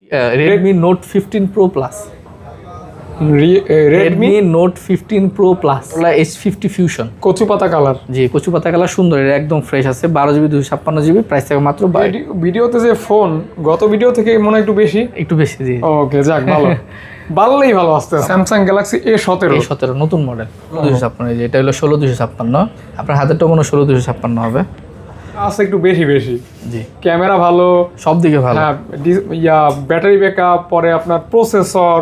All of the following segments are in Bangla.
Redmi Note 15 Pro Plus. Redmi Note 15 Pro Plus H50 Fusion কচু পাতা কালার। জি কচু পাতা কালার সুন্দর, এটা একদম ফ্রেশ আছে। 12GB 256GB, প্রাইস থাকে মাত্র ভিডিওতে যে ফোন গত ভিডিও থেকে মনে হয় একটু বেশি। জি ওকে যাক ভালো বাড়লেই ভালো আসতে। স্যামসাং গ্যালাক্সি A17 নতুন মডেল 256, যে এটা হলো 16256, আপনার হাতেরটা কোনো 16256 হবে। আছে একটু বেশি। জি ক্যামেরা ভালো, সব দিকে ভালো। হ্যাঁ ব্যাটারি ব্যাকআপ, পরে আপনার প্রসেসর,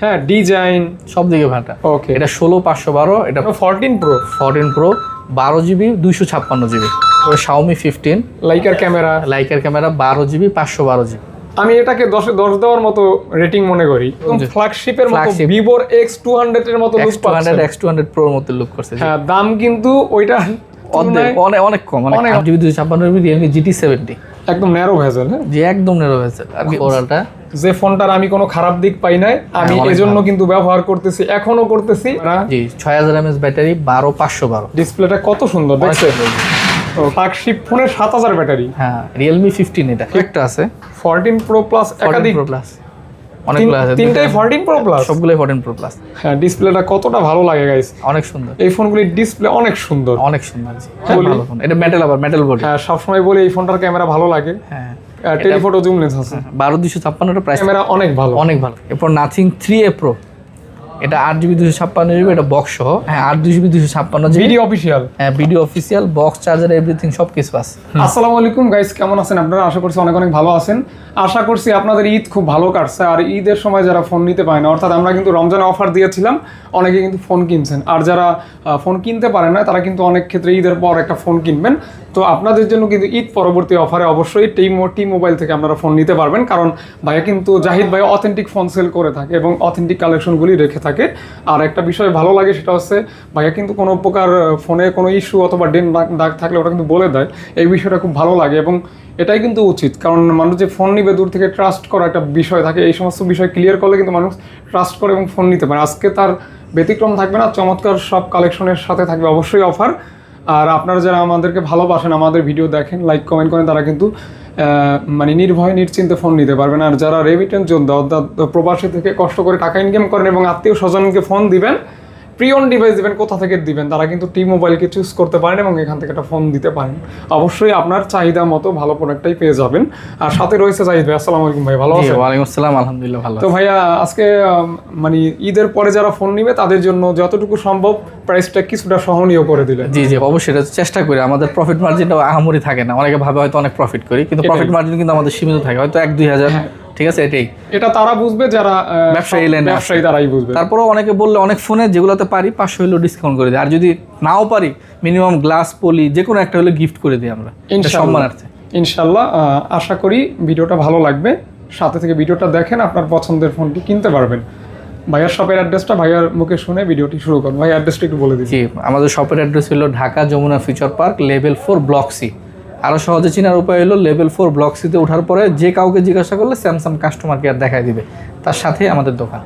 হ্যাঁ ডিজাইন সব দিকে ভাটা। ওকে এটা 16512, এটা 14 Pro 14 Pro 12GB 256GB। Xiaomi 15 liker camera 12GB 512GB। আমি এটাকে 10 দেওয়ার মতো রেটিং মনে করি। ফ্ল্যাগশিপের মতো ভিভোর X200 এর মতো লুক পাচ্ছে। X200 Pro এর মতো লুক করছে। হ্যাঁ দাম কিন্তু ওইটা অনেক কম, মানে 8GB 256GB Realme GT70 একদম ন্যারো ভেজেল। হ্যাঁ যে একদম ন্যারো ভেজেল। আর কি ওরালটা যে ফোনটার আমি কোনো খারাপ দিক পাই নাই, আমি এজন্য কিন্তু ব্যবহার করতেছি, এখনো করতেছি। জি 6000 mAh ব্যাটারি, 12512। ডিসপ্লেটা কত সুন্দর দেখছেন। ফ্ল্যাগশিপ ফোনের 7000 ব্যাটারি। হ্যাঁ Realme 15 এটা একটা আছে 14 Pro Plus একাধিক Pro Plus অনেকগুলো আছে, তিনটাই 14 Pro Plus, সবগুলোই 14 Pro Plus। হ্যাঁ ডিসপ্লেটা কতটা ভালো লাগে গাইস, অনেক সুন্দর এই ফোনগুলির ডিসপ্লে অনেক সুন্দর। জি ভালো ফোন। এটা মেটাল বডি। হ্যাঁ সবসময় বলি এই ফোনটার ক্যামেরা ভালো লাগে। হ্যাঁ টেলিফটো জুম লেন্স আছে। 12256 এর প্রাইস ক্যামেরা অনেক ভালো। এরপর Nothing 3A Pro, এটা 8GB 256GB, এটা বক্স সহ। হ্যাঁ 8GB 256GB ভিডিও অফিশিয়াল। হ্যাঁ video official, box, charger, everything সব কিছু আছে। আসসালামু আলাইকুম গাইস, কেমন আছেন আপনারা? আশা করছি অনেক ভালো আছেন। আশা করছি আপনাদের ঈদ খুব ভালো কাটছে। আর ঈদের সময় যারা ফোন নিতে পারে না, অর্থাৎ আমরা কিন্তু রমজানে অফার দিয়েছিলাম, অনেকে কিন্তু ফোন কিনছেন। আর যারা ফোন কিনতে পারে না তারা কিন্তু অনেক ক্ষেত্রে ঈদের পর একটা ফোন কিনবেন। তো আপনাদের জন্য কিন্তু ঈদ পরবর্তী অফারে অবশ্যই টি মোবাইল থেকে আপনারা ফোন নিতে পারবেন, কারণ ভাইয়া কিন্তু জাহিদ ভাই অথেন্টিক ফোন সেল করে থাকে এবং অথেন্টিক কালেকশনগুলি রেখে থাকে। আর একটা বিষয় ভালো লাগে, সেটা হচ্ছে ভাইয়া কিন্তু কোনো প্রকার ফোনে কোনো ইস্যু অথবা দাগ থাকলে ওটা কিন্তু বলে দেয়। এই বিষয়টা খুব ভালো লাগে এবং এটাই কিন্তু উচিত, কারণ মানুষ যে ফোন নিবে দূর থেকে ট্রাস্ট করা একটা বিষয় থাকে। এই সমস্ত বিষয় ক্লিয়ার করলে কিন্তু মানুষ ট্রাস্ট করে এবং ফোন নিতে পারে। আজকে তার ব্যতিক্রম থাকবে না, চমৎকার সব কালেকশনের সাথে থাকবে অবশ্যই অফার। আর আপনারা যারা আমাদেরকে ভালোবাসেন, আমাদের ভিডিও দেখেন, লাইক কমেন্ট করেন, তারা কিন্তু মানে নির্ভয় নিশ্চিন্তে ফোন নিতে পারবেন। আর যারা রেমিটেন্স যোদ্ধা, অর্থাৎ প্রবাসী থেকে কষ্ট করে টাকা ইনকাম করেন এবং আত্মীয় স্বজনকে ফোন দিবেন, প্রিয়ন ডিভাইস দিবেন, কোথা থেকে দিবেন, তারা কিন্তু টি মোবাইলকে চুজ করতে পারেন এবং এখান থেকে একটা ফোন দিতে পারেন। অবশ্যই আপনার চাহিদা মতো ভালো প্রোডাক্টটাই পেয়ে যাবেন। আর সাথে রয়েছে জাহিদ ভাই। আসসালামু আলাইকুম ভাই, ভালো আছেন? ওয়ালাইকুম আসসালাম, আলহামদুলিল্লাহ ভালো। তো ভাইয়া আজকে মানে ঈদের পরে যারা ফোন নিবে তাদের জন্য যতটুকু সম্ভব প্রাইসটা কিছুটা সহনীয় করে দিলেন। জি অবশ্যই এটা চেষ্টা করি। আমাদের প্রফিট মার্জিনটা আহামরি থাকে না, অনেকে ভাবে হয়তো অনেক প্রফিট করি, কিন্তু প্রফিট মার্জিন কিন্তু আমাদের সীমিত থাকে, হয়তো 1-2 হাজার। ঠিক আছে, এটা তারা বুঝবে যারা ব্যবসায়ী তারাই বুঝবে। তারপরেও অনেকে বললে অনেক ফোনে যেগুলোতে পারি 500 হলেও ডিসকাউন্ট করে দিই। আর যদি নাও পারি মিনিমাম গ্লাস পলি যে কোনো একটা হলে গিফট করে দিই আমরা সম্মানার্থে। ইনশাআল্লাহ আশা করি ভিডিওটা ভালো লাগবে। সাথে থেকে ভিডিওটা দেখেন, আপনার পছন্দের ফোনটি কিনতে পারবেন। ভাইয়ার শপের অ্যাড্রেসটা ভাইয়ার মুখে শুনে ভিডিওটি শুরু করুন। ভাই অ্যাড্রেসটা একটু বলে দিন। জি আমাদের শপের অ্যাড্রেস হলো Dhaka Jamuna future park, level 4 block C. আরও সহজে চেনার উপায় হলো লেভেল 4 ব্লক সিতে ওঠার পরে যে কাউকে জিজ্ঞাসা করলে স্যামসাং কাস্টমার কেয়ার দেখায় দিবে, তার সাথে আমাদের দোকান।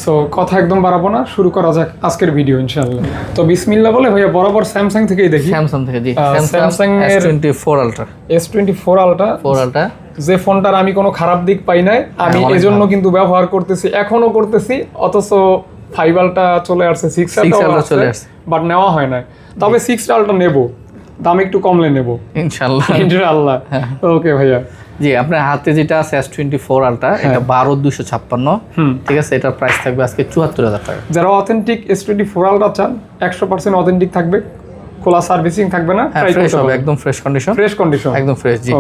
সো কথা একদম বাড়াবো না, শুরু করা যাক আজকের ভিডিও ইনশাআল্লাহ। তো বিসমিল্লাহ বলে ভাইয়া বরাবর স্যামসাং থেকেই দেখি। স্যামসাং থেকে জি স্যামসাং এর S24 Ultra যে ফোনটার আমি কোনো খারাপ দিক পাই নাই, আমি এজন্য কিন্তু ব্যবহার করতেছি, এখনো করতেছি। অথচ 5 Ultra চলে আসছে, 6 Ultra চলে আসছে, বাট নেওয়া হয় না। তবে 6 Ultra নেব, দাম একটু কমলে নেব ইনশাআল্লাহ। ওকে ভাইয়া। জি আপনার হাতে যেটা আছে S24 Ultra, এটা 12256। ঠিক আছে, এটার প্রাইস থাকবে আজকে 74,000 টাকা। যারা অথেন্টিক S24 Ultra চান, 100% অথেন্টিক থাকবে, খোলা সার্ভিসিং থাকবে না, ফ্রেশ হবে, একদম ফ্রেশ কন্ডিশন একদম ফ্রেশ। জি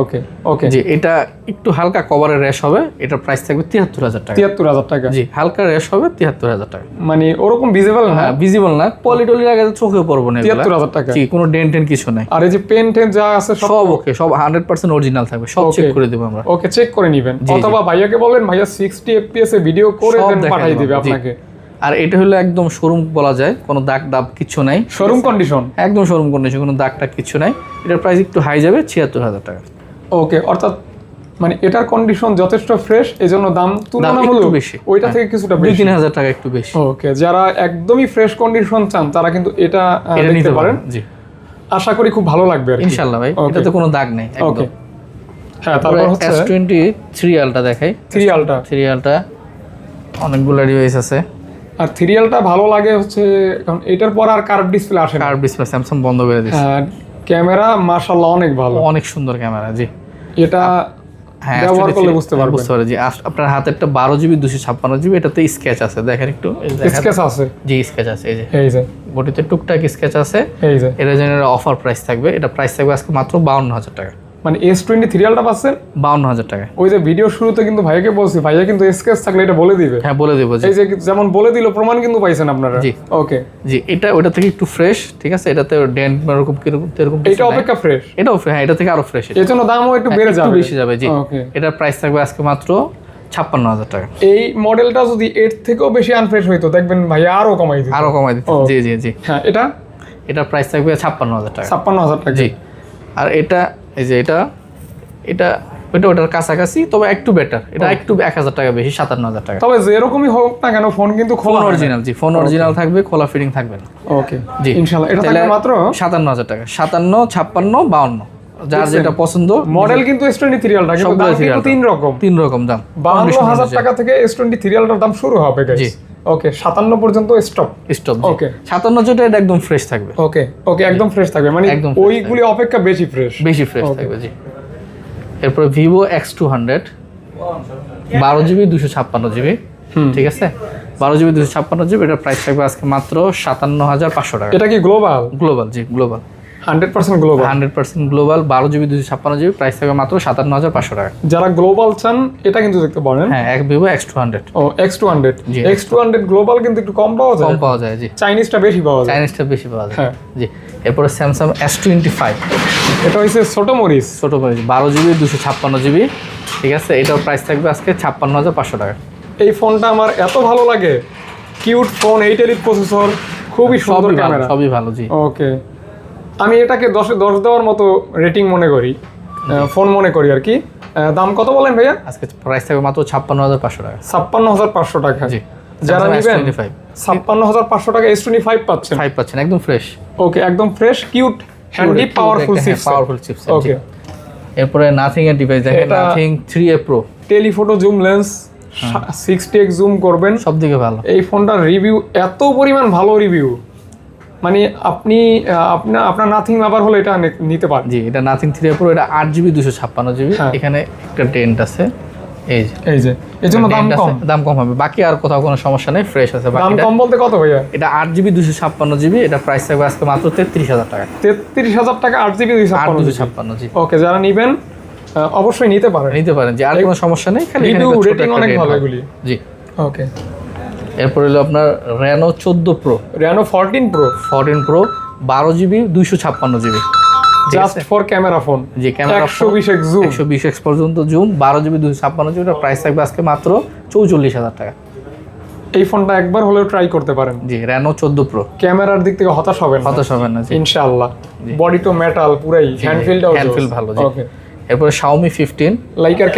ওকে জি এটা একটু হালকা কভারের র্যাশ হবে, এটার প্রাইস থাকবে 73,000 টাকা। 73,000 টাকা। জি হালকা র্যাশ হবে 73,000 টাকা। মানে ওরকম ভিজিবল না, ভিজিবল না, পলিটলির আগে চোখে পড়বে না। 73,000 টাকা। জি কোনো ডেন্ট কিছু নাই। আর এই যে পেন টেন যা আছে সব ওকে, সব 100% অরিজিনাল থাকবে, সব চেক করে দেব আমরা। ওকে চেক করে নেবেন, অথবা ভাইয়াকে বলেন ভাইয়া 60 fps এ ভিডিও করে দেন, পাঠিয়ে দিবে আপনাকে। আর এটা হলো একদম শোরুম বলা যায়, কোনো দাগ দাব কিছু নাই, শোরুম কন্ডিশন, একদম শোরুম কন্ডিশন, কোনো দাগ টাগ কিছু নাই। এটার প্রাইস একটু হাই যাবে, 76,000 টাকা। ওকে, অর্থাৎ মানে এটার কন্ডিশন যথেষ্ট ফ্রেশ, এজন্য দাম তুলনামূলক বেশি, ওইটা থেকে কিছুটা বেশি, 2-3 হাজার টাকা একটু বেশি। ওকে, যারা একদমই ফ্রেশ কন্ডিশন চান তারা কিন্তু এটা নিতে পারেন। জি আশা করি খুব ভালো লাগবে ইনশাআল্লাহ ভাই, এটাতে কোনো দাগ নেই। ওকে হ্যাঁ তারপর হচ্ছে S23 আলটা দেখাই। 3 আলটা। 3 আলটা অনেকগুলো ডিভাইস আছে। আর 3 আলটা ভালো লাগে হচ্ছে কারণ এটার পর আর কার্ভ ডিসপ্লে আসে না। কার্ভ ডিসপ্লে স্যামসাং বন্ধ করে দিয়েছে। হ্যাঁ ক্যামেরা মাশাআল্লাহ অনেক ভালো, অনেক সুন্দর ক্যামেরা। জি এটা হ্যাঁ ব্যবহার করলে বুঝতে পারবেন। বুঝতে পারবেন জি। আপনার হাতে একটা 12GB 256GB, এটাতে স্কেচ আছে, দেখেন একটু। স্কেচ আছে? জি স্কেচ আছে, এই যে বডিতে টুকটাক স্কেচ আছে। এই যে এর জন্য অফার প্রাইস থাকবে, এটা প্রাইস থাকবে আজকে মাত্র 52,000 টাকা। মানে S23 আলটা পাচ্ছেন 52,000 টাকা। ওই যে ভিডিও শুরুতে কিন্তু ভাইয়াকে বলছি, ভাইয়া কিন্তু স্কেচ থাকলে এটা বলে দিবে। হ্যাঁ বলে দেবো। এই যে যেমন বলে দিল, প্রমাণ কিন্তু পাইছেন আপনারা। জি ওকে জি, এটা ওটা থেকে একটু ফ্রেশ, ঠিক আছে। এটাতে ডেন্ট এরকম এরকম এটা অপেক্ষা ফ্রেশ, এটাও হ্যাঁ এটা থেকে আরো ফ্রেশ, এর জন্য দামও একটু বেড়ে যাবে, বেশি যাবে। জি ওকে। এটার প্রাইস থাকবে আজকে মাত্র 56,000 টাকা। এই মডেলটা যদি এর থেকেও বেশি আনফ্রেশ হইতো দেখবেন ভাইয়া আরো কমাই দিত, আরো কমাই দিতে। জি জি জি। হ্যাঁ এটার প্রাইস থাকবে 56,000 টাকা। 56,000 টাকা। জি আর এটা এই যে এটা ওটার কাছাকাছি, তবে একটু বেটার। এটা একটু 1,000 টাকা বেশি, 57,000 টাকা। তবে যেরকমই হোক না কেন ফোন কিন্তু খোলা অরিজিনাল। জি ফোন অরিজিনাল থাকবে, খোলা ফিটিং থাকবে না। ওকে জি ইনশাআল্লাহ এটা থাকবে মাত্র 57,000 টাকা। 57, 56, 52 যার যেটা পছন্দ। মডেল কিন্তু S23 আলটা, কিন্তু দাম কিন্তু তিন রকম দাম। 52,000 টাকা থেকে S23 আলটার দাম শুরু হবে গাইস। জি ওকে 57 পর্যন্ত স্টপ। ওকে 57 যেটা এটা একদম ফ্রেশ থাকবে। ওকে একদম ফ্রেশ থাকবে, মানে ওইগুলি অপেক্ষা বেশি ফ্রেশ থাকবে। জি এরপর Vivo X200 12GB 256GB, ঠিক আছে। 12GB 256GB, এটার প্রাইস থাকবে আজকে মাত্র 57,500 টাকা। এটা কি গ্লোবাল? জি global, 100% global. 100% global. 12GB 256GB, price থাকবে মাত্র 57,500 টাকা। যারা গ্লোবাল চান এটা কিন্তু দেখতে পারেন। হ্যাঁ Vivo X200। ও X200 গ্লোবাল কিন্তু একটু কম পাওয়া যায়। জি চাইনিজটা বেশি পাওয়া যায়। হ্যাঁ জি এরপরে Samsung S25, এটা হইছে ছোট মরিচ। 12GB 256GB, ঠিক আছে। এটার প্রাইস থাকবে আজকে 56,500 টাকা। এই ফোনটা আমার এত ভালো লাগে, কিউট ফোন, 8 এর প্রসেসর, খুবই সুন্দর ক্যামেরা, সবই ভালো। জি ওকে আমি এটাকে 10 এ 10 দেওয়ার মতো রেটিং মনে করি, ফোন মনে করি আর কি। দাম কত বলেন ভাইয়া? আজকে প্রাইস থাকবে মাত্র 56,500 টাকা। 56,500 টাকা। জি যারা নেবেন 56,500 টাকা S25 পাচ্ছেন একদম ফ্রেশ। ওকে একদম fresh, cute, handy, powerful chipset. Okay এরপরে নাথিং এর ডিভাইস দেখেন, Nothing 3A Pro, telephoto zoom lens, 60x zoom করবেন, সবদিকে ভালো। এই ফোনটার রিভিউ এত পরিমাণ ভালো রিভিউ, মানে আপনি আপনার নাথিং আবার হলে এটা নিতে পারেন। জি এটা নাথিং 3A Pro, এটা 8GB 256GB। এখানে একটা ডেন্ট আছে, এই যে এর জন্য দাম কম হবে। বাকি আর কোথাও কোনো সমস্যা নেই, ফ্রেশ আছে। দাম কম বলতে কত ভাইয়া? এটা 8GB 256GB, এটা প্রাইস থাকবে আজকে মাত্র 33,000 টাকা। 33,000 টাকা 8GB 256। জি ওকে যারা নেবেন অবশ্যই নিতে পারেন। যে আর কোনো সমস্যা নেই, খালি রিভিউ রেটিং অনেক ভালো এগুলি। জি ওকে এরপর হলো আপনার Reno 14 Pro, Reno 14 Pro 12GB 256GB, just for camera phone. G camera 120x zoom, 120x পর্যন্ত জুম, 12GB 256GB, এর প্রাইস থাকবে আজকে মাত্র 44,000 টাকা। এই ফোনটা একবার হলেও ট্রাই করতে পারেন। জি Reno 14 Pro, ক্যামেরার দিক থেকে হতাশ হবেন না জি ইনশাআল্লাহ। বডি টু মেটাল পুরাই, হ্যান্ডফিলটাও ভালো। জি ওকে এরপর Xiaomi 15 liker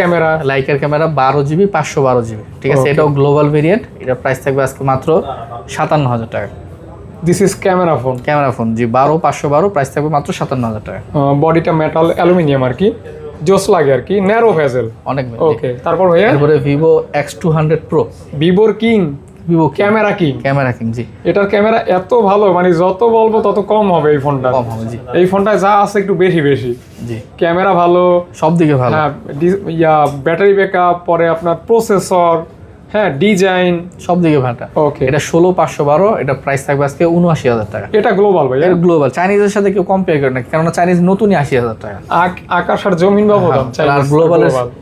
camera 12GB 512GB, ঠিক আছে। এটাও গ্লোবাল ভেরিয়েন্ট, এটার প্রাইস থাকবে আজকে মাত্র 57,000 টাকা। This is camera phone. G 12 512, price থাকবে মাত্র 57,000 টাকা। বডিটা মেটাল অ্যালুমিনিয়াম আর কি, জোস লাগে আর কি, ন্যারো ভেজেল অনেক। ওকে তারপর ভাইয়া এরপরে Vivo X200 Pro, ভিভোর কিং, ক্যামেরা কিং। জি এটার ক্যামেরা এত ভালো, মানে যত বলবো তত কম হবে এই ফোনটা। জি এই ফোনটা যা আছে একটু বেশি। জি ক্যামেরা ভালো, সব দিকে ভালো। হ্যাঁ ব্যাটারি ব্যাকআপ, পরে আপনার প্রসেসর, হ্যাঁ ডিজাইন, সব দিকে ভালো। ওকে এটা 16512, এটা প্রাইস থাকবে আজকে 79,000 টাকা। এটা গ্লোবাল ভাই, এটা গ্লোবাল, চাইনিজের সাথে কেউ কম্পেয়ার করে না, কারণ চাইনিজ নতুনই 80,000 টাকা। আকাশ আর জমিন ব্যবধান। আর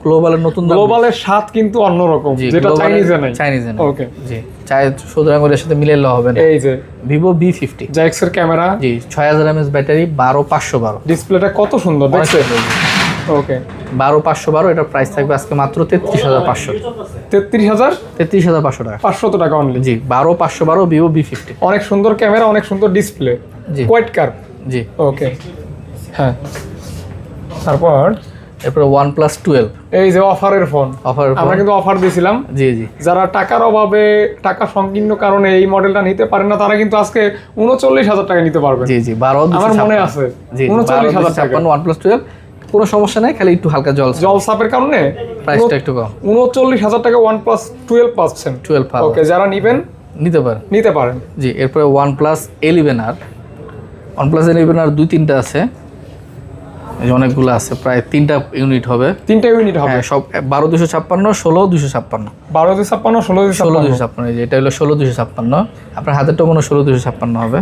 গ্লোবালের নতুন গ্লোবালের স্বাদ কিন্তু অন্যরকম, যেটা চাইনিজে নাই। ওকে জি সুতরাং ওদের সাথে মিলাইলে হবে না। এই যে Vivo B50 JX এর ক্যামেরা, জি 6000 mAh ব্যাটারি, 12512, ডিসপ্লেটা কত সুন্দর দেখছেন। ওকে 12512, এটা প্রাইস থাকবে আজকে মাত্র 33,500। 33,500 টাকা, 500 টাকা অনলি। জি 12512 Vivo B50, অনেক সুন্দর ক্যামেরা, অনেক সুন্দর ডিসপ্লে, কোয়াড কার্ভ। জি ওকে হ্যাঁ তারপর এরপর OnePlus 12, এই যে অফারের ফোন, আমরা কিন্তু অফার দিয়েছিলাম। জি যারা টাকার অভাবে, টাকা সংকীর্ণ কারণে এই মডেলটা নিতে পারেন না, তারা কিন্তু আজকে 39,000 টাকা নিতে পারবেন। জি 12 আমার মনে আছে 39,000 টাকা OnePlus 12 কোনো সমস্যা নাই, খালি একটু হালকা জল সাপের কারণে প্রাইসটা একটু কম। 39,000 টাকা OnePlus 12 পাচ্ছেন। 12 পাবেন। ওকে, যারা নেবেন নিতে পারেন। জি, এরপরে OnePlus 11R। OnePlus 11R 2-3টা আছে, এই যে অনেকগুলো আছে, প্রায় 3টা ইউনিট হবে। 3টা ইউনিট হবে, হ্যাঁ, সব 12,256, 16,256, 12,256, 16,256। 16,256, এই যে এটা হলো 16,256, আপনার হাতেরটা মনে হয় 16,256 হবে,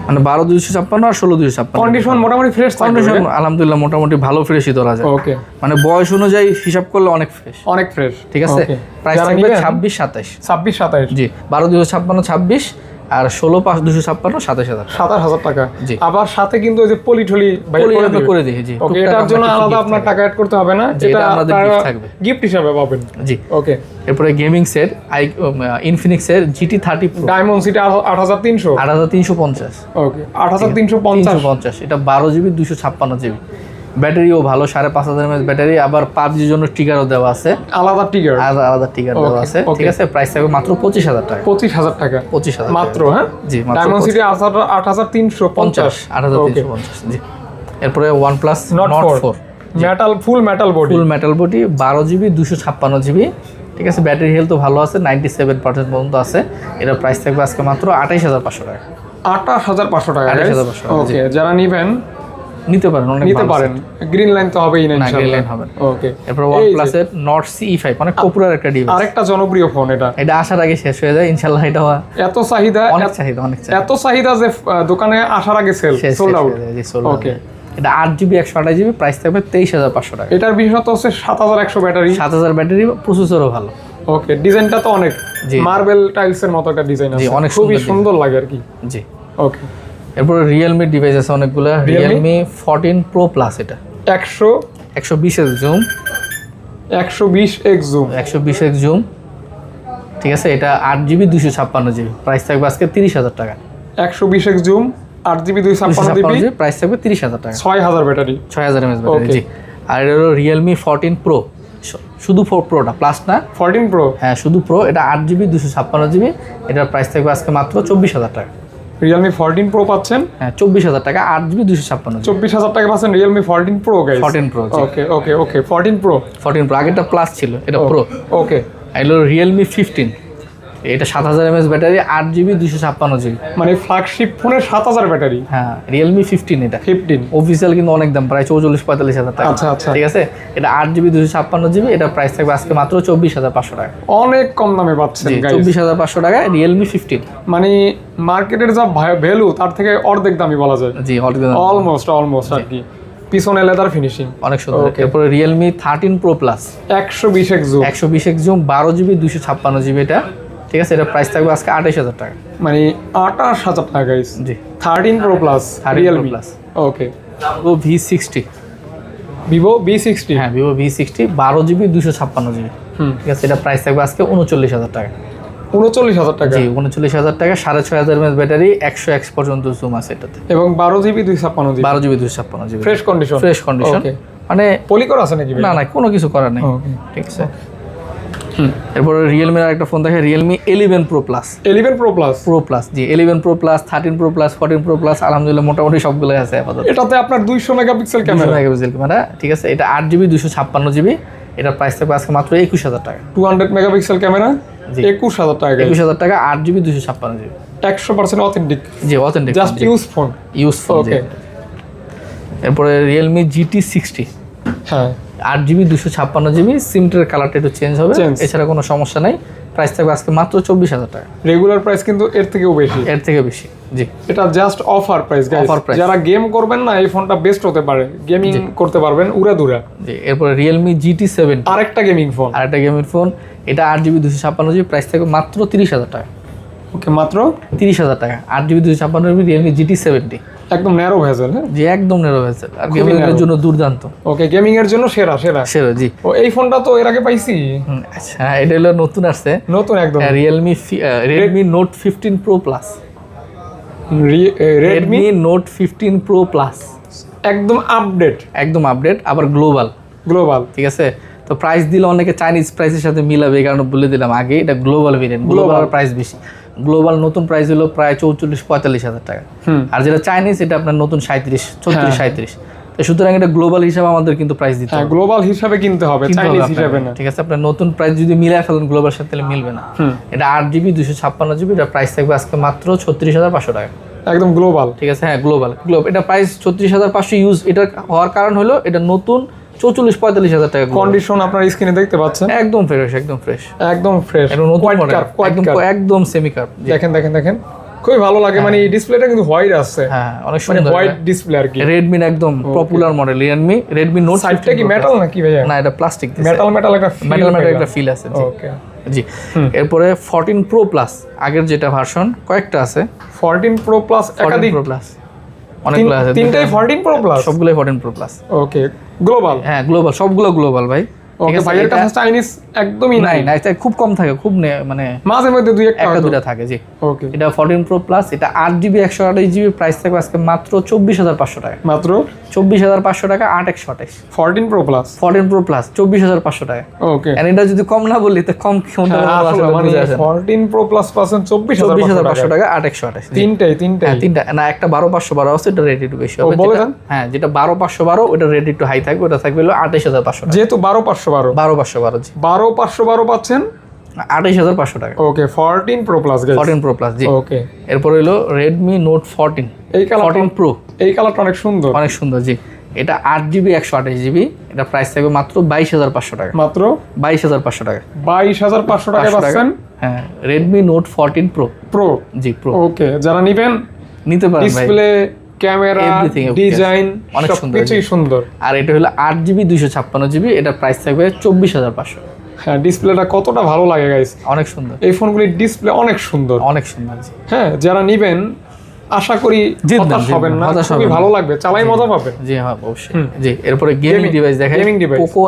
মানে 12,256 আর 16,256। কন্ডিশন মোটামুটি ফ্রেশ থাকবে। কন্ডিশন আলহামদুলিল্লাহ মোটামুটি ভালো ফ্রেশই ধরা যায়। ওকে, মানে বয়স অনুযায়ী হিসাব করলে অনেক ফ্রেশ। অনেক ফ্রেশ, ঠিক আছে। ওকে। প্রাইস যারা থাকবে নিবেন 26-27। 26-27, জি, 12,256, 26, আর 16,256, 27,000। 27,000 টাকা। জি। আবার সাথে কিন্তু ওই যে পলি ঠলি করে দিই। জি, ওকে, এটার জন্য আলাদা আপনার টাকা অ্যাড করতে হবে না, এটা আমাদের গিফট থাকবে, গিফট হিসেবে পাবেন। জি, ওকে। এরপরে গেমিং সেট ইনফিনিক্সের GT 30 Pro, Diamond City 8,300। 8,350। Okay, 8,350। এটা 12GB 256GB, ব্যাটারিও ভালো, 5,500 mAh ব্যাটারি, আবার PUBG-র জন্য ট্রিগারও দেওয়া আছে, আলাদা ট্রিগার, আলাদা ট্রিগার দেওয়া আছে। ঠিক আছে, প্রাইস থাকবে মাত্র 25,000 টাকা। 25,000 টাকা 25,000 মাত্র। হ্যাঁ, জি, মাত্র ডায়মন্ড সিটি 8,350। 8,350। জি, এরপরে OnePlus Nord 4 মেটাল, ফুল মেটাল বডি, 12GB 256GB। ঠিক আছে, ব্যাটারি হেলথও ভালো আছে, 97% পর্যন্ত আছে। এটার প্রাইস থাকবে আজকে মাত্র 28,500 টাকা। 28,500 টাকা। 28,500 টাকা। ওকে, যারা নিবেন নিতে পারেন, অনেক নিতে পারেন। গ্রিন লাইন তো হবেই না ইনশাআল্লাহ। গ্রিন লাইন হবে। ওকে, এরপর OnePlus এর Nord CE5, অনেক পপুলার একটা ডিভাইস, আরেকটা জনপ্রিয় ফোন। এটা আসার আগে শেষ হয়ে যায় ইনশাআল্লাহ। এটা এত চাহিদা, অনেক চাহিদা, এত চাহিদা যে দোকানে আসার আগে সোল্ড আউট। ওকে, এটা 8GB 128GB, প্রাইস থাকবে 23,500 টাকা। এটার বিশেষত্ব হচ্ছে 7,100 ব্যাটারি, 7,000 ব্যাটারি, প্রসেসরও ভালো। ওকে, ডিজাইনটা তো অনেক মার্বেল টাইলস এর মতো একটা ডিজাইন আছে, অনেক খুবই সুন্দর লাগে আর কি। জি, ওকে। এরপর Realme ডিভাইস আছে অনেকগুলো। Realme 14 Pro Plus, এটা 120x zoom, 120x zoom, 120x zoom. ঠিক আছে, এটা 8GB 256GB, প্রাইস থাকবে আজকে 30,000 টাকা। 120x zoom, 8GB 256GB, price থাকবে 30,000 টাকা। 6,000 ব্যাটারি, 6,000 mAh ব্যাটারি। জি, আর এটা হলো Realme 14 Pro, শুধু প্রোটা, প্লাস না, 14 Pro, হ্যাঁ শুধু প্রো। এটা 8GB 256GB, এটার প্রাইস থাকবে আজকে মাত্র 24,000 টাকা। Realme 14 Pro পাচ্ছেন, হ্যাঁ 24,000 টাকা, 8GB 256GB। 24,000 টাকা পাচ্ছেন Realme 14 Pro গাইস। 14 Pro। ওকে ওকে ওকে, 14 Pro, 14 Pro, আগেরটা প্লাস ছিল, এটা প্রো। ওকে, এলো Realme 15, এটা 7,000 mAh ব্যাটারি, 8GB 256GB, মানে ফ্ল্যাগশিপ ফোনের 7,000 ব্যাটারি। হ্যাঁ Realme 15, এটা 15 অফিসিয়াল কিন্তু অনেক দাম, প্রায় 44-45,000 টাকা। আচ্ছা আচ্ছা, ঠিক আছে, এটা 8GB 256GB, এটা প্রাইস থাকবে আজকে মাত্র 24,500 টাকা। অনেক কম দামে পাচ্ছেন গাইস, 24,500 টাকা Realme 15। মানে মার্কেটের যা ভ্যালু তার থেকে অর্ধেক দামই বলা যায়। জি, অলমোস্ট আর কি। পিছনে লেদার ফিনিশিং অনেক সুন্দর। এরপরে Realme 13 Pro Plus, 120x zoom, 120x zoom, 12GB 256GB, এটা ঠিক আছে, এটা প্রাইস থাকবে আজকে 28,000 টাকা। মানে 28,000 টাকা গাইস। জি, 13 Pro Plus, 13 Pro Realme Plus। ওকে, Vivo V60, Vivo V60, হ্যাঁ Vivo V60, 12GB 256GB। ঠিক আছে, এটা প্রাইস থাকবে আজকে 39,000 টাকা। 39,000 টাকা। জি, 39,000 টাকা, 6,500 mAh ব্যাটারি, 100x পর্যন্ত জুম আছে এটাতে, এবং 12GB 256GB, 12GB 256GB, fresh condition, ওকে। মানে পলিকর আছে নাকি? না কোনো কিছু করার নেই। ঠিক আছে, এরপরে Realme এর একটা ফোন দেখে, Realme 11 Pro Plus, 11 Pro Plus, জি 11 Pro Plus, 13 Pro Plus, 14 Pro Plus, আলহামদুলিল্লাহ মোটামুটি সবগুলোই আছে আপাতত। এটাতে আপনার 200 মেগাপিক্সেল 200 ক্যামেরা, মেগাপিক্সেল ক্যামেরা। ঠিক আছে, এটা 8GB 256GB, এটা প্রাইস থাকবে আজকে মাত্র 21,000 টাকা। 200 মেগাপিক্সেল ক্যামেরা, 21,000 টাকা। 21,000 টাকা, 8GB 256GB, 100% অথেন্টিক। জি অথেন্টিক, জাস্ট ইউজ ফোন। ওকে। এরপরে Realme GT 60, হ্যাঁ 8GB 256GB, সিমটার কালারটা একটু চেঞ্জ হবে, এছাড়া কোনো সমস্যা নাই। প্রাইস থাকবে আজকে মাত্র 24,000 টাকা। রেগুলার প্রাইস কিন্তু এর থেকেও বেশি। জি, এটা জাস্ট অফার প্রাইস গাইস। যারা গেম করবেন না, এই ফোনটা বেস্ট হতে পারে, গেমিং করতে পারবেন উড়াদুরা। জি, এরপরে Realme GT 70, আরেকটা গেমিং ফোন, এটা 8GB 256GB, প্রাইস থাকবে মাত্র 30,000 টাকা। ওকে, মাত্র 30,000 টাকা, 8GB 256GB Realme GT 70, একদম ন্যারো ভেজেল। হ্যাঁ জি, একদম ন্যারো ভেজেল, আর গেমিং এর জন্য দুর্দান্ত। ওকে, গেমিং এর জন্য সেরা। জি, ও এই ফোনটা তো এর আগে পাইছি। আচ্ছা, এটা হলো নতুন আসছে, নতুন একদম। Redmi Note 15 Pro Plus, Redmi Note 15 Pro Plus, একদম আপডেট, আবার গ্লোবাল। ঠিক আছে, তো প্রাইস দিলে অনেকে চাইনিজ প্রাইসের সাথে মিলাবে, এই কারণে বলে দিলাম আগে, এটা গ্লোবাল ভেরিয়েন্ট। গ্লোবাল প্রাইস বেশি, গ্লোবাল নতুন প্রাইস হলো প্রায় 44-45,000 টাকা। আর যেটা চাইনিজ, এটা আপনার নতুন 37-37। সুতরাং এটা গ্লোবাল হিসাবে আমাদের কিন্তু প্রাইস দিতে হ্যাঁ হবে, গ্লোবাল হিসাবে কিনতে হবে, কিনতে হবে চাইনিজ আপনাকে। হিসাবে না। ঠিক আছে, আপনার নতুন প্রাইস যদি মিলাই ফেলেন গ্লোবাল সাথে তাহলে মিলবে না। এটা 8GB 256GB, এটা প্রাইস থাকবে আজকে মাত্র 36,500 টাকা। একদম গ্লোবাল। ঠিক আছে, হ্যাঁ গ্লোবাল এটা প্রাইস 36,500 ইউজ। এটা হওয়ার কারণ হলো এটা নতুন 44-45 হাজার টাকা। কন্ডিশন আপনার স্ক্রিনে দেখতে পাচ্ছেন, একদম ফ্রেশ, একদম ফ্রেশ, একদম ফ্রেশ, একদম নতুন হোয়াইট মডেল, কার, একদম সেমি কার্ভ। দেখেন দেখেন দেখেন, খুবই ভালো লাগে। মানে এই ডিসপ্লেটা কিন্তু হোয়াইট আছে, হ্যাঁ অনেক মানে সুন্দর। হোয়াইট ডিসপ্লে আর কি। Redmi একদম পপুলার মডেল, Redmi Note 15 সাইডটা কি Pro মেটাল Plus। নাকি ভাইয়া? না, এটা প্লাস্টিক দিছে, মেটাল মেটাল একটা মেটাল একটা ফিল আছে। জি ওকে জি। এরপরে 14 Pro Plus, আগের যেটা ভার্সন কয়েকটা আছে। 14 Pro Plus 14 একাধিক, Pro Plus অনেকগুলো আছে, তিনটাই 14 Pro Plus, সবগুলোই 14 Pro Plus। ওকে গ্লোবাল। হ্যাঁ গ্লোবাল, সবগুলো গ্লোবাল ভাই। ওকে ভাইয়ের কাছে চাইনিজ একদমই নাই, না এটা খুব কম থাকে, খুব মানে মাঝে মধ্যে দুই একটা একটা দুটা থাকে। জি ওকে। এটা 14 Pro Plus, এটা 8GB 128GB, প্রাইস থাকবে আজকে মাত্র 24,500 টাকা। মাত্র 24,500 টাকা, 8/128। 14 Pro Plus 14 Pro Plus 24,500 টাকা। ওকে। আর এটা যদি কম না বললি তো কম কোনটা আসলে মানে 14 Pro Plus পাচ্ছেন 24,500 টাকা, 8/128। তিনটাই হ্যাঁ তিনটা না, একটা 12,512 আছে, এটা রেট একটু বেশি হবে। বলে দেন। হ্যাঁ যেটা 12,512 ওটা রেট একটু হাই থাকবে, ওটা থাকবে হলো 28,500 টাকা। যেহেতু 12,512 12,512 জি 12,512 পাচ্ছেন 28,500 টাকা। ওকে 14 Pro Plus guys. 14 Pro Plus জি। ওকে। এরপর হলো Redmi Note 14, এই কালার 14 Pro, এই কালারটা অনেক সুন্দর, অনেক সুন্দর জি। এটা 8GB 128GB, এটা প্রাইস থাকবে মাত্র 22,500 টাকা। মাত্র 22,500 টাকা। 22,500 টাকায় 500 টাকা। পাচ্ছেন হ্যাঁ Redmi Note 14 Pro প্রো। জি প্রো ওকে, যারা নেবেন নিতে পারেন ভাই। Display, camera, Everything okay design অনেক সুন্দর, সবকিছুই সুন্দর। আর এটা হলো 8GB 256GB, এটা প্রাইস থাকবে 24,500। হ্যাঁ ডিসপ্লেটা কতটা ভালো লাগে গাইস, অনেক সুন্দর, এই ফোনগুলির ডিসপ্লে অনেক সুন্দর। অনেক সুন্দর জি। হ্যাঁ যারা নেবেন আশা করি জিতবেন, হতাশ হবেন না, হতাশ খুবই হবেন ভালো লাগবে, চালাই মজা পাবেন। জি হ্যাঁ অবশ্যই জি। এরপরে গেমিং Gaming- ডিভাইস দেখাই, gaming device। Poco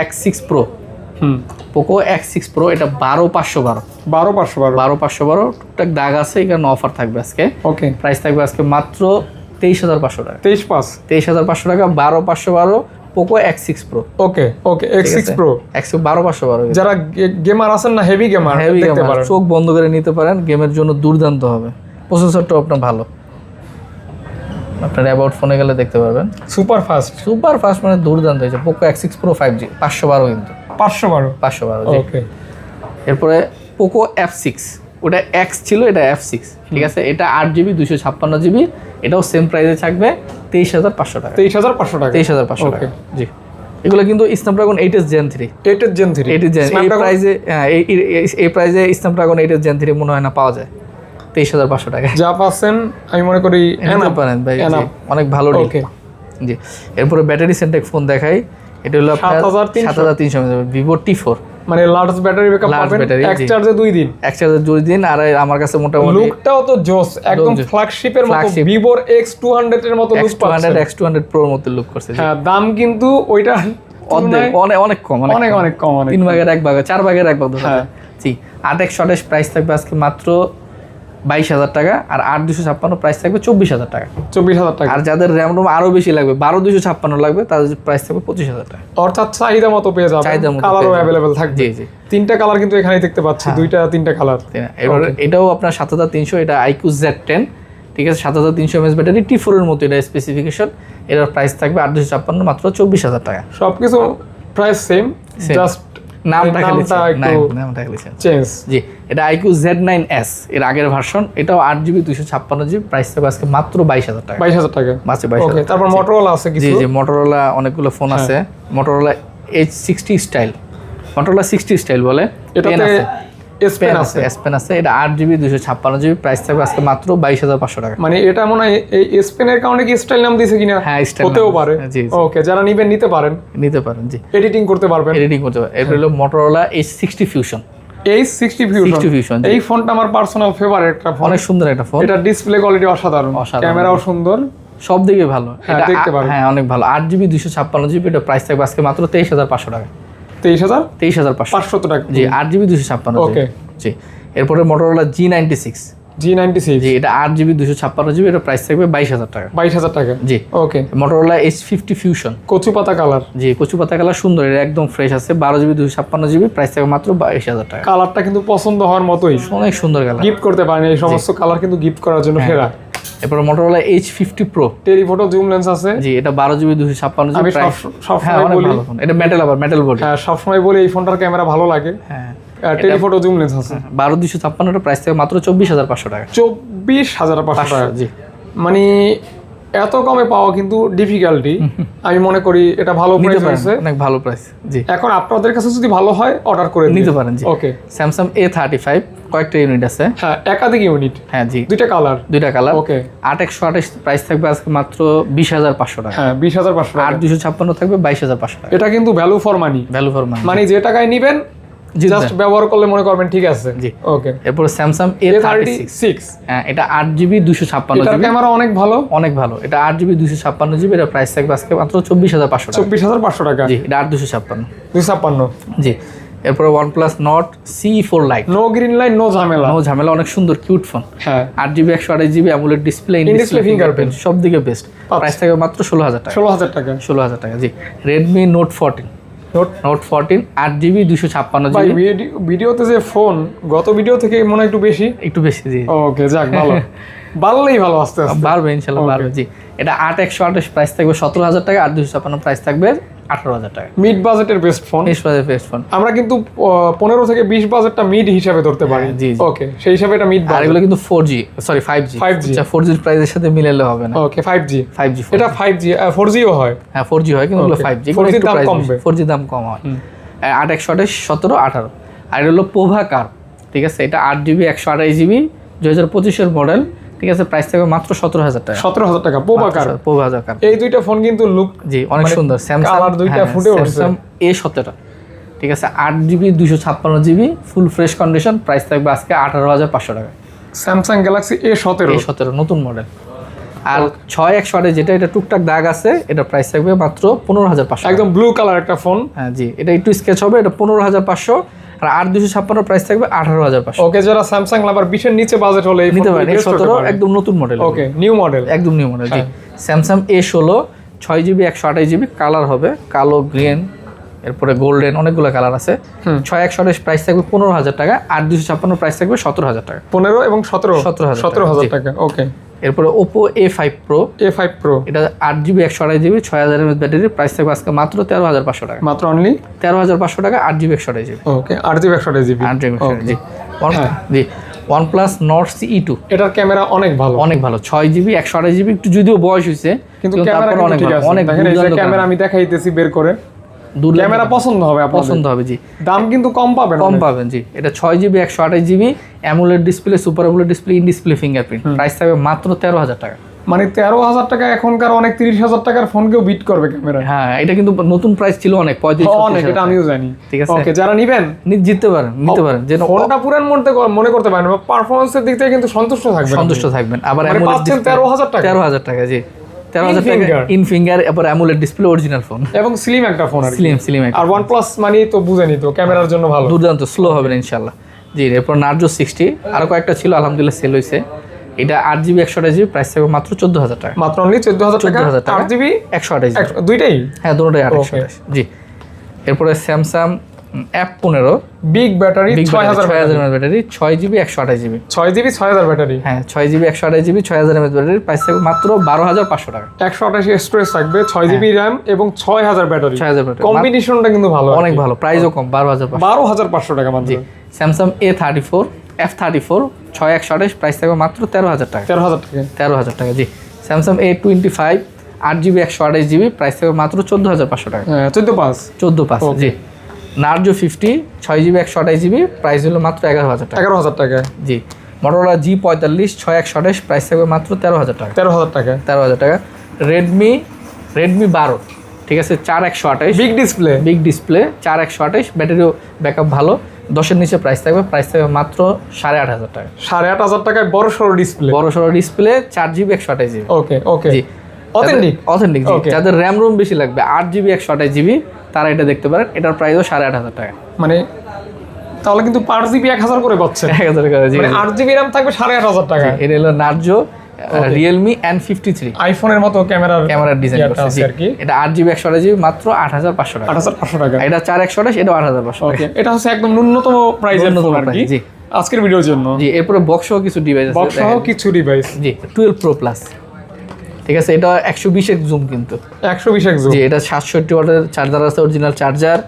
X6 Pro। Poco X6 Pro, এটা 12,512, 12,512 টুকটাক দাগ আছে, এখানে অফার থাকবে আজকে। ওকে। প্রাইস থাকবে আজকে মাত্র 23,500 টাকা। 23,500 টাকা, 12,512 Poco X6 Pro। ওকে ওকে X6 Pro। X6 12,512। যারা গেমার আছেন না, হেভি গেমার হেভি দেখতে পারেন, চোখ বন্ধ করে নিতে পারেন, গেমের জন্য দুর্দান্ত হবে। প্রসেসরটাও আপনার ভালো, আপনার অ্যাবাউট ফোনে গেলে দেখতে পারবেন। সুপার ফাস্ট, সুপার ফাস্ট মানে দুর্দান্ত হয়েছে। Poco X6 Pro 5G 512 কিন্তু 512 512 জি। ওকে। এরপরে Poco F6, ওটা X ছিল, এটা F6 ঠিক আছে। এটা 8GB 256GB, এটাও সেম প্রাইসে থাকবে 23,500 টাকা। 23,500 টাকা। 23,500 টাকা Okay. জি। এগুলো কিন্তু স্ন্যাপড্রাগন 8s Gen 3, 8 Gen 3 এই প্রাইসে, এই প্রাইসে স্ন্যাপড্রাগন 8s Gen 3 মনে হয় না পাওয়া যায় 23,500 টাকা। যা পাচ্ছেন আমি মনে করি নিতে পারেন ভাই জি, অনেক ভালো ডিল। ওকে। জি। এরপরে ব্যাটারি সেন্টেক ফোন দেখাই, এটা হলো আপনার 7,300 7,300 Vivo T4, মানে লার্জ ব্যাটারি ব্যাকআপ Large পাবেন, battery, এক জি। চার্জে 2 দিন। এক চার্জে 2 দিন। আর আমার কাছে মোটামুটি লুকটাও তো জোস, একদম জোস। ফ্ল্যাগশিপের মতো, Flagship। Vivo X200 এর মতো লুক পাচ্ছেন। X200 Pro এর মতো লুক করছে জি। হ্যাঁ দাম কিন্তু ওইটা অনেক অনেক কম, অনেক কম, অনেক 3 ভাগের 1 ভাগ, 4 ভাগের 1 ভাগ ধরা হ্যাঁ। যায়। জি। 8/128 প্রাইস থাকবে আজকে মাত্র 22,000 টাকা, আর 8/256 প্রাইস থাকবে 24,000 টাকা। 24,000 টাকা। আর যাদের র্যাম রোম আরো বেশি লাগবে 12/256 লাগবে, তাদের প্রাইস থাকবে 25,000 টাকা। অর্থাৎ চাহিদা মতো পেয়ে যাবেন, চাহিদা মতো কালারও পেয়ে যাবেন। অ্যাভেলেবেল থাকবে। জি জি। তিনটা কালার কিন্তু এখানেই দেখতে পাচ্ছি, তিনটা কালার। এবার এটাও আপনার 7,300, এটা IQ Z10 ঠিক আছে। 7,300 mAh ব্যাটারি, T4 এর মতো এটা স্পেসিফিকেশন। এর প্রাইস থাকবে 8/256 মাত্র 24,000 টাকা। সবকিছু প্রাইস সেম, জাস্ট নামটা খালি একটু নামটা খালি চেঞ্জ। জি। এটা IQ Z9s এর আগের ভার্সন, এটাও 8GB 256GB, প্রাইস থাকবে আজকে মাত্র 22,000 টাকা। 22,000 টাকা। মাত্র ওকে। 22,000। তারপর মোটরোলা আছে জি কিছু। জি, মোটরোলা অনেকগুলো ফোন আছে। Motorola H60 style, Motorola 60 style বলে। এটাতে S Pen আছে। S Pen আছে, এটা 8GB 256GB, প্রাইস থাকবে আজকে মাত্র 22,500 টাকা। মানে এটা মনে হয় এই S Pen এর কারণে কি স্টাইল নাম দিয়েছে কিনা? হ্যাঁ, style হতেও নাম পারে। জি, জি। ওকে, যারা নিবেন নিতে পারেন, নিতে পারেন জি। এডিটিং করতে পারবেন, এডিটিং করতে পারেন। এটা হলো Motorola H60 Fusion। H60 60 Fusion, জি। এই ফোনটা আমার পার্সোনাল ফেভারিট একটা ফোন। অনেক সুন্দর একটা ফোন। এটা ডিসপ্লে কোয়ালিটি অসাধারণ, অসাধারণ। ক্যামেরাও সুন্দর, সব দিকে ভালো। হ্যাঁ, এটা দেখতে পারেন। হ্যাঁ অনেক ভালো। 8GB 256GB, এটা প্রাইস থাকবে আজকে মাত্র 23,500 টাকা। 23,500 23,500 টাকা। জি। 8GB 256GB ওকে। জি। এরপরে মোটরোলা G96, G96 জি। এটা 8GB 256GB, এটা প্রাইস থাকবে 22,000 টাকা। 22,000 টাকা। জি। ওকে। মোটরোলা H50 Fusion, কচু পাতা কালার। জি। কচু পাতা কালার, সুন্দর, এটা একদম ফ্রেশ আছে। 12GB 256GB, প্রাইস থাকবে মাত্র 22,000 টাকা। কালারটা কিন্তু পছন্দ হওয়ার মতোই, অনেক সুন্দর কালার। গিফট করতে পারেন। এই সমস্ত কালার কিন্তু গিফট করার জন্য সেরা। এরপরে Motorola H50 Pro। Telephoto zoom lens আছে। জি, এটা 12GB 256GB আমি প্রাইস। সবসময় বলি এটা মেটাল বডি। হ্যাঁ, সবসময় বলি এই ফোনটার ক্যামেরা ভালো লাগে। হ্যাঁ, টেলিফোটো জুম লেন্স আছে। 12256 এর প্রাইস থেকে মাত্র 24500 টাকা। 24500 টাকা। জি, মানে এত কমে পাওয়া কিন্তু ডিফিকাল্টি। আমি মনে করি এটা ভালো প্রাইস হয়েছে, অনেক ভালো প্রাইস। জি, এখন আপনাদের কাছে যদি ভালো হয় অর্ডার করে নিতে পারেন। জি, ওকে। স্যামসাং A35 কয়েকটা ইউনিট আছে। হ্যাঁ, একাধিক ইউনিট। হ্যাঁ জি, দুইটা কালার। ওকে। 8128 প্রাইস থাকবে আজকে মাত্র 20500 টাকা। হ্যাঁ, 20500 টাকা। 8256 থাকবে 22500 টাকা। এটা কিন্তু ভ্যালু ফর মানি। মানে যে টাকায় নেবেন জাস্ট ব্যবহার করলে মনে করবেন ঠিক আছে। জি, ওকে। এরপর স্যামসাং A36। হ্যাঁ, এটা 8GB 256GB। এটার ক্যামেরা অনেক ভালো। এটা 8GB 256GB। এর প্রাইস থাকবে আজকে মাত্র 24500 টাকা। 24500 টাকা। জি, এটা 8256। 256। জি, এরপর OnePlus Nord CE4 Lite। No green light, no ঝামেলা, অনেক সুন্দর কিউট ফোন। হ্যাঁ, 8GB 128GB AMOLED display, in display fingerprint, সব দিকে বেস্ট। প্রাইস থাকবে মাত্র 16000 টাকা। 16000 টাকা। জি, Redmi Note 14। Note 14 8GB 256GB। ভাই ভিডিওতে যে ফোন গত ভিডিও থেকে মনে একটু বেশি। জি, ওকে, যাক ভালো। বাড়লেই ভালো, আস্তে আস্তে বাড়বে ইনশাআল্লাহ, বাড়বে। জি, এটা 8128 প্রাইস থাকবে 17000 টাকা, আর 256 প্রাইস থাকবে 18000 টাকা। মিড বাজেটের বেস্ট ফোন। আমরা কিন্তু 15 থেকে 20 বাজেটটা মিড হিসাবে ধরতে পারি। জি, ওকে, সেই হিসাবে এটা মিড। আর এগুলো কিন্তু 5G। আচ্ছা, 4G এর প্রাইসের সাথে মিলালে হবে না। ওকে, 5G। এটা 5G, 4G ও হয়। হ্যাঁ, 4G হয়, কিন্তু এগুলো 5G। 4G দাম কমবে। 4G দাম কম হয়। 8128 17 18। আর এটা হলো পোভা কার। ঠিক আছে, এটা 8GB 128GB 2025 এর মডেল। ঠিক আছে, প্রাইস থাকবে মাত্র 17000 টাকা। 17000 টাকা পোভা কার। এই দুইটা ফোন কিন্তু লুক জি অনেক সুন্দর। স্যামসাং কালার দুইটা ফুটে উঠছে। A17। ঠিক আছে, 8GB 256GB full fresh condition. Price থাকবে আজকে 18500 টাকা। স্যামসাং গ্যালাক্সি A17 নতুন মডেল। আর 6128 যেটা, এটা টুকটাক দাগ আছে, এটা প্রাইস থাকবে মাত্র 15500। একদম ব্লু কালার একটা ফোন। হ্যাঁ জি, এটা একটু স্কেচ হবে, এটা 15500। আর 8256 প্রাইস থাকবে 18500। ওকে, যারা স্যামসাং লাভার 20 এর নিচে বাজেট হলে এই নিতে পারেন। A17 একদম নতুন মডেল। ওকে, নিউ মডেল, একদম নিউ মডেল। জি, Samsung A16 6GB 128GB colour হবে, কালো, গ্রিন, এরপরে গোল্ডেন, অনেকগুলো কালার আছে। 6128 প্রাইস থাকবে 15000 টাকা, আর 256 প্রাইস থাকবে 17000 টাকা। 15 এবং 17000 টাকা। ওকে। এরপরে Oppo A5 Pro। এটা 8GB 128GB 6000 mAh battery. Price থাকবে আজকে মাত্র 13500 টাকা। মাত্র অনলি 13500 টাকা, 8GB 128GB। ওকে, 8GB 128GB। জি, জি। OnePlus Nord CE2। এটার ক্যামেরা অনেক ভালো। 6GB 128GB, একটু যদিও বয়স হয়েছে, কিন্তু ক্যামেরা অনেক ক্যামেরা আমি দেখাইতেছি বের করে। ক্যামেরা পছন্দ হবে। জি, দাম কিন্তু কম পাবেন। জি, এটা 6GB 128GB AMOLED display, super AMOLED display, in display fingerprint. Price থাকবে মাত্র 13000 টাকা। মানে 13000 টাকা এখনকার অনেক 30000 টাকার ফোনকেও বিট করবে ক্যামেরা। হ্যাঁ, এটা কিন্তু নতুন প্রাইস ছিল অনেক 35-40। এটা আমিও জানি। ঠিক আছে, ওকে, যারা নিতে পারেন যে ফোনটা পুরান মনে করতে পারেন, পারফরম্যান্সের দিক থেকে কিন্তু সন্তুষ্ট থাকবেন। আবার অ্যামোলেড ডিসপ্লে 13000 টাকা। জি, 13000 টাকা ইন ফিঙ্গার, এরপর অ্যামোলেড ডিসপ্লে, অরিজিনাল ফোন এবং স্লিম একটা ফোন। স্লিম আর OnePlus মানে তো বুঝেনি তো ক্যামেরার জন্য ভালো, দুর্দান্ত, স্লো হবে না ইনশাআল্লাহ। জি, এরপর Narzo 60 আরো কয়েকটা ছিল, আলহামদুলিল্লাহ সেল হইছে। এটা 8GB 128GB প্রাইস থাকবে মাত্র 14000 টাকা। মাত্র অনলি 14000 টাকা। 8GB 128GB দুইটাই। হ্যাঁ, দুটোই 128। জি, এরপরে Samsung F15 big battery, 6000 mAh battery, 6GB 128GB। 6GB 6000 battery. হ্যাঁ, 6GB 128GB 6000 mAh battery. Price থাকবে মাত্র 12500 টাকা। 128 স্টোরেজ থাকবে, 6GB RAM এবং 6000 ব্যাটারি। 6000 ব্যাটারি কম্বিনেশনটা কিন্তু ভালো, অনেক ভালো। প্রাইসও কম, 12500 টাকা মাত্র। জি, স্যামসাং A34 F34 6128 প্রাইস থাকবে মাত্র 13000 টাকা। 13000 টাকা। জি, Samsung A25 8GB 128GB price থাকবে মাত্র 14500 টাকা। 14500। জি, Narzo 50 6GB 128GB প্রাইস হলো মাত্র 11000 টাকা। 11000 টাকা। জি, Motorola G45 6128 প্রাইস থাকবে মাত্র 13000 টাকা। 13000 টাকা। Redmi 12। ঠিক আছে, 4128 বিগ ডিসপ্লে 4128, ব্যাটারিও ব্যাকআপ ভালো। 10 এর নিচে প্রাইস থাকবে মাত্র 8500 টাকা। 8500 টাকায় বড় সরো ডিসপ্লে 4GB 128GB। ওকে। জি, অথেন্টিক। জি, যাদের RAM রোম বেশি লাগবে 8GB 128GB তারা এটা দেখতে পারেন। এটার প্রাইসও 8500 টাকা। মানে তাহলে কিন্তু 5GB 1000 করে পাচ্ছেন। 1000 করে। জি, মানে 8GB RAM থাকবে 8500 টাকা। এটা হলো Narzo Realme N53 আইফোনের মতো ক্যামেরার ডিজাইন করছে আর কি। এটা 8GB 128GB মাত্র 8500 টাকা। 8500 টাকা। এটা 4128, এটা 8500 টাকা। ওকে, এটা হচ্ছে একদম ন্যূনতম প্রাইসের ফোন আর কি। জি, আজকের ভিডিওর জন্য। জি, এরপরে বক্স সহ কিছু ডিভাইস আছে, বক্স সহ কিছু ডিভাইস। জি 12 প্রো প্লাস, ঠিক আছে, এটা 120 এর জুম কিন্তু 120 এক্স জুম। জি, এটা 67 ওয়াটের চার্জার আছে, অরিজিনাল চার্জার,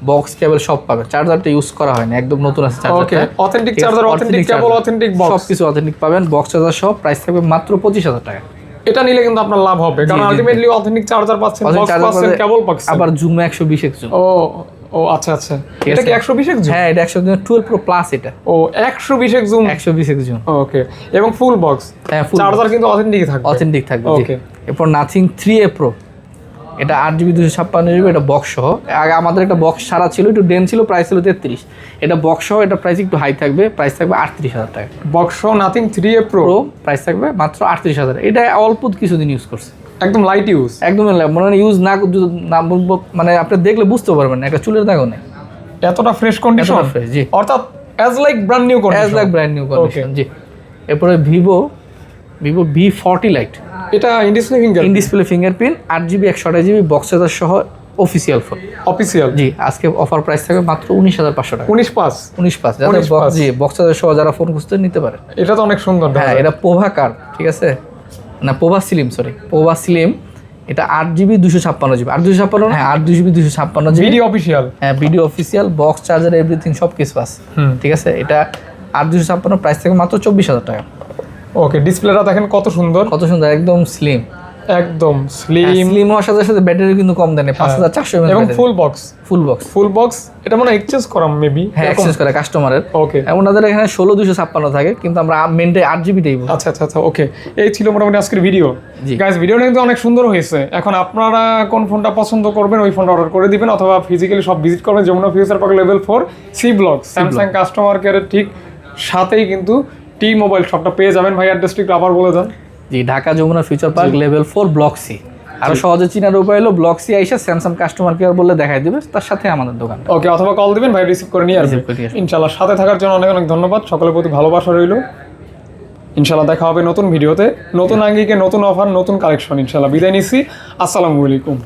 বক্স কেবল সব পাবে। চার্জারটা ইউজ করা হয় না, একদম নতুন আছে চার্জারটা। ওকে, অথেন্টিক চার্জার, অথেন্টিক কেবল, অথেন্টিক বক্স, সবকিছু অথেন্টিক পাবেন। বক্স চার্জার সব প্রাইস থাকবে মাত্র 25,000 টাকা। এটা নিলে কিন্তু আপনার লাভ হবে, কারণ আলটিমেটলি অথেন্টিক চার্জার পাচ্ছেন, বক্স পাচ্ছেন, কেবল পাচ্ছেন, আবার জুম 120 এক্স জুম। ও আচ্ছা আচ্ছা, এটা কি 120 এক্স জুম? হ্যাঁ, এটা 12 প্রো প্লাস, এটা 120 এক্স জুম, 120 এক্স জুম। ওকে, এবং ফুল বক্স। হ্যাঁ, চার্জার কিন্তু অথেন্টিক থাকবে, অথেন্টিক থাকবে। ওকে। এরপর নাথিং 3A প্রো, এটা 8GB 256GB, এটা বক্স সহ। আগে আমাদের একটা বক্স সারা ছিল, একটু ডেন ছিল, প্রাইস ছিল 33। এটা বক্স সহ, এটা প্রাইস একটু হাই থাকবে, প্রাইস থাকবে 38,000 টাকা। বক্স সহ নাথিং 3A প্রো, প্রাইস থাকবে মাত্র 38,000। এটা অল্প কিছুদিন ইউজ করছে, একদম লাইট ইউজ, একদম মনে হয় ইউজ না বলবো, মানে আপনি দেখলে বুঝতে পারবেন না, একটা চুলের দাগও নেই, এতটা ফ্রেশ কন্ডিশন, এতটা fresh, জি। অর্থাৎ as like brand new condition, as like brand new condition, জি। এরপরে ভিভো V40 লাইট, এটা in display finger, in display fingerprint, 8GB 128GB box charger সহ, অফিসিয়াল ফোন, অফিসিয়াল। জি। আজকে অফার প্রাইস থাকবে মাত্র 19,500 টাকা। 19,500 যাদের জি বক্স চার্জার সহ যারা ফোন খুঁজতে নিতে পারে। এটা তো অনেক সুন্দর। হ্যাঁ, এটা পোভা কার, ঠিক আছে, না Pova slim, sorry Pova slim. এটা 8GB 256GB, 8GB না, 8GB 256GB, ভিডিও অফিসিয়াল। হ্যাঁ, video official, box charger everything সব কিছু আছে, ঠিক আছে। এটা 8/256, প্রাইস থেকে মাত্র 24,000 টাকা। ওকে, ডিসপ্লেটা দেখেন কত সুন্দর, কত সুন্দর, একদম স্লিম, একদম স্লিম। স্লিম হওয়ার সাথে সাথে ব্যাটারি কিন্তু কম দেয়, 5400 mAh এবং ফুল বক্স, ফুল বক্স। এটা মানে এক্সচেঞ্জ করা মেবি, হ্যাঁ, এক্সচেঞ্জ করে কাস্টমারের। ওকে, ওনাদের এখানে 16256 থাকে, কিন্তু আমরা মেনটে 8GB বলি। আচ্ছা আচ্ছা আচ্ছা, ওকে। এই ছিল মোটামুটি আজকের ভিডিও। জি। গাইস, ভিডিওটা কিন্তু অনেক সুন্দর হয়েছে। এখন আপনারা কোন ফোনটা পছন্দ করবেন ওই ফোনটা অর্ডার করে দিবেন, অথবা ফিজিক্যালি সব ভিজিট করবেন Jamuna future park level 4 C block, Samsung customer কেয়ারের ঠিক সাথেই কিন্তু টি মোবাইল শপটা পেয়ে যাবেন। ভাই অ্যাড্রেসটি আবার বলে দেন। জি, Dhaka Jamuna future park level 4 block C. আর সহজে চিনার উপায় হলো ব্লক সি আইসা স্যামসাং কাস্টমার কেয়ার বললে দেখাই দিবে, তার সাথে আমাদের দোকানটা। ওকে, অথবা কল দিবেন, ভাই রিসিভ করে নিয়ে আসবে ইনশাআল্লাহ। সাথে থাকার জন্য অনেক অনেক ধন্যবাদ, সকলের প্রতি ভালোবাসা রইল। ইনশাআল্লাহ দেখা হবে নতুন ভিডিওতে, নতুন আঙ্গিকে, নতুন অফার, নতুন কালেকশন। ইনশাআল্লাহ বিদায় নিচ্ছি, আসসালামু আলাইকুম।